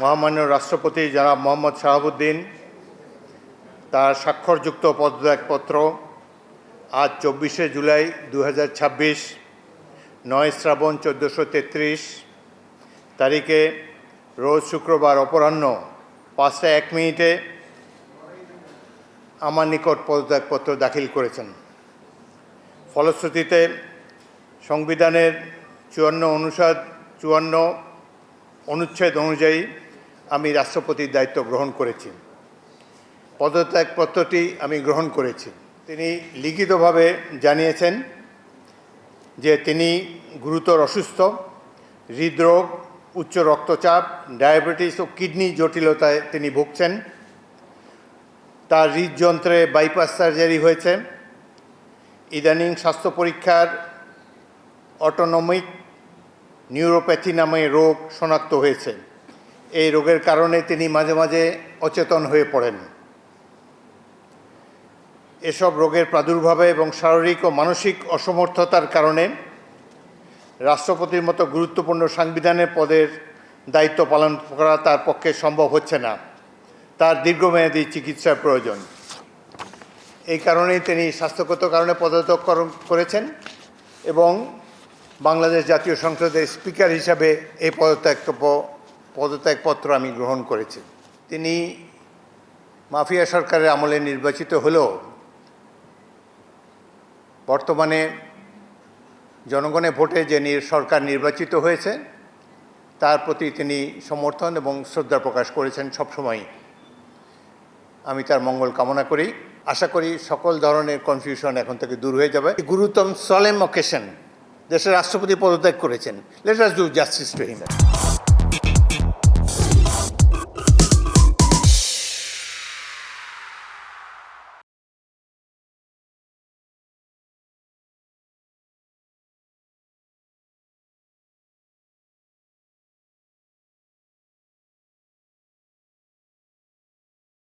মহামান্য রাষ্ট্রপতি জনাব মোহাম্মদ শাহাবুদ্দিন তার স্বাক্ষরযুক্ত পদত্যাগপত্র আজ 24শে জুলাই 2026 9 শ্রাবণ 1433 তারিখে রোজ শুক্রবার অপরাহ্ন 5:01 আমার নিকট পদত্যাগপত্র দাখিল করেছেন। ফলশ্রুতিতে সংবিধানের 54 অনুচ্ছেদ অনুযায়ী আমি রাষ্ট্রপতির দায়িত্ব গ্রহণ করেছি। পদত্যাগপত্রটি আমি গ্রহণ করেছি। তিনি লিখিতভাবে জানিয়েছেন যে তিনি গুরুতর অসুস্থ, হৃদরোগ, উচ্চ রক্তচাপ, ডায়াবেটিস ও কিডনি জটিলতায় তিনি ভুগছেন। তার হৃদযন্ত্রে বাইপাস সার্জারি হয়েছে। ইদানিং স্বাস্থ্য পরীক্ষার অটোনমিক নিউরোপ্যাথি নামে রোগ শনাক্ত হয়েছে। এই রোগের কারণে তিনি মাঝে মাঝে অচেতন হয়ে পড়েন। এসব রোগের প্রাদুর্ভাবে এবং শারীরিক ও মানসিক অসমর্থতার কারণে রাষ্ট্রপতির মতো গুরুত্বপূর্ণ সাংবিধানিক পদের দায়িত্ব পালন করা তার পক্ষে সম্ভব হচ্ছে না। তার দীর্ঘমেয়াদী চিকিৎসার প্রয়োজন। এই কারণেই তিনি স্বাস্থ্যগত কারণে পদত্যাগ করেছেন এবং বাংলাদেশ জাতীয় সংসদের স্পিকার হিসাবে এই পদত্যাগপত্র আমি গ্রহণ করেছি। তিনি মাফিয়া সরকারের আমলে নির্বাচিত হলেও বর্তমানে জনগণের ভোটে যে সরকার নির্বাচিত হয়েছে তার প্রতি তিনি সমর্থন এবং শ্রদ্ধা প্রকাশ করেছেন সবসময়। আমি তার মঙ্গল কামনা করি। আশা করি সকল ধরনের কনফিউশন এখন থেকে দূর হয়ে যাবে। গুরুতম সলেম অকেশন দেশের রাষ্ট্রপতি পদত্যাগ করেছেন। Let us do justice to him.